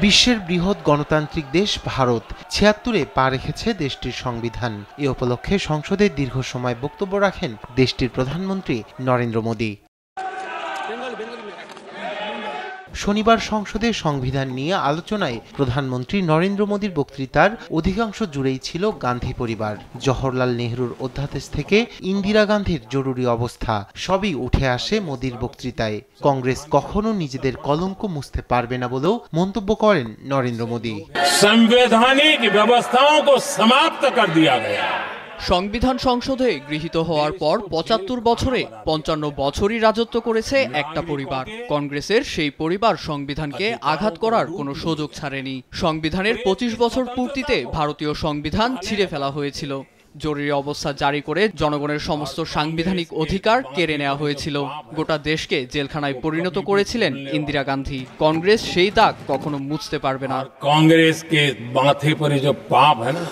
বিশ্বের বৃহৎ গণতান্ত্রিক দেশ ভারত ৭৬-এ পা রেখেছে দেশটির সংবিধান। এ উপলক্ষে সংসদে দীর্ঘ সময় বক্তব্য রাখেন দেশটির প্রধানমন্ত্রী নরেন্দ্র মোদী। শনিবার সংসদে সংবিধান নিয়ে আলোচনায় প্রধানমন্ত্রী নরেন্দ্র মোদীর বক্তৃতার অধিকাংশ জুড়েই ছিল গান্ধী পরিবার। জওহরলাল নেহরুর অধ্যাদেশ থেকে ইন্দিরা গান্ধীর জরুরি অবস্থা সবই উঠে আসে মোদীর বক্তৃতায়। কংগ্রেস কখনো নিজেদের কলঙ্ক মুছতে পারবে না বলেও মন্তব্য করেন নরেন্দ্র মোদী। সাংবিধানিক ব্যবস্থাओं को समाप्त कर दिया गया। সংবিধান সংসদে গৃহীত হওয়ার পর ৭৫ বছরে ৫৫ বছরই রাজত্ব করেছে একটা পরিবার। কংগ্রেসের সেই পরিবার সংবিধানকে আঘাত করার কোনো সুযোগ ছাড়েনি। সংবিধানের ২৫ বছর পূর্তিতে ভারতীয় সংবিধান ছিঁড়ে ফেলা হয়েছিল। জরুরি অবস্থা জারি করে জনগণের সমস্ত সাংবিধানিক অধিকার কেড়ে নেওয়া হয়েছিল। গোটা দেশকে জেলখানায় পরিণত করেছিলেন ইন্দিরা গান্ধী। কংগ্রেস সেই দাগ কখনো মুছতে পারবে না। कांग्रेस के माथे पर जो पाप है ना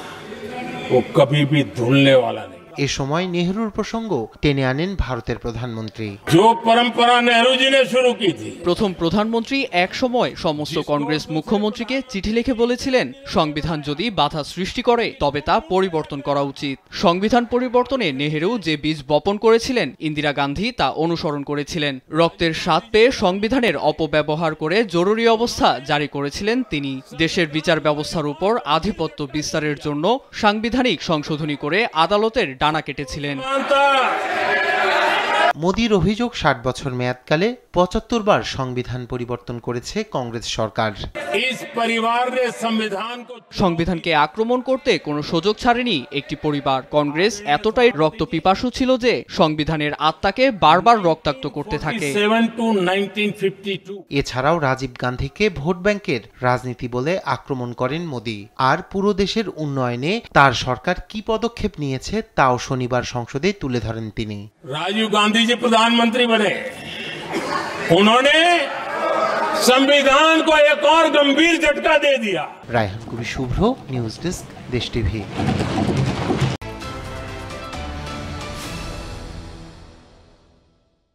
वो कभी भी धुलने वाला नहीं। এ সময় নেহরুর প্রসঙ্গ টেনে আনেন ভারতের প্রধানমন্ত্রী। जो परंपरा नेहरू जी ने शुरू की थी। প্রথম প্রধানমন্ত্রী এক সময় সমস্ত কংগ্রেস মুখ্যমন্ত্রীকে চিঠি লিখে বলেছিলেন, সংবিধান যদি বাধা সৃষ্টি করে তবে তা পরিবর্তন করা উচিত। সংবিধান পরিবর্তনে নেহেরু যে বীজ বপন করেছিলেন, ইন্দিরা গান্ধী তা অনুসরণ করেছিলেন। রক্তের স্বাদ পেয়ে সংবিধানের অপব্যবহার করে জরুরি অবস্থা জারি করেছিলেন তিনি। দেশের বিচার ব্যবস্থার উপর আধিপত্য বিস্তারের জন্য সাংবিধানিক সংশোধনী করে আদালতের ডানা কেটেছিলেন। মোদীর অভিযোগ ৬০ বছর মেয়াদকালে ৭৫ বার সংবিধান পরিবর্তন করেছে কংগ্রেস সরকার। সংবিধানকে আক্রমণ করতে কোনো সুযোগ ছাড়েনি একটি পরিবার। কংগ্রেস এতটাই রক্তপিপাসু ছিল যে সংবিধানের আত্মাকে বারবার রক্তাক্ত করতে থাকে। এছাড়াও রাজীব গান্ধীকে ভোট ব্যাংকের রাজনীতি বলে আক্রমণ করেন মোদী। আর পুরো দেশের উন্নয়নে তার সরকার কি পদক্ষেপ নিয়েছে তাও শনিবার সংসদে তুলে ধরেন তিনি। राजीव गांधी जी प्रधानमंत्री बने, उन्होंने संविधान को एक और गंभीर झटका दे दिया। রায়হান কবি শুভ্র, নিউজ ডেস্ক, দেশ টিভি।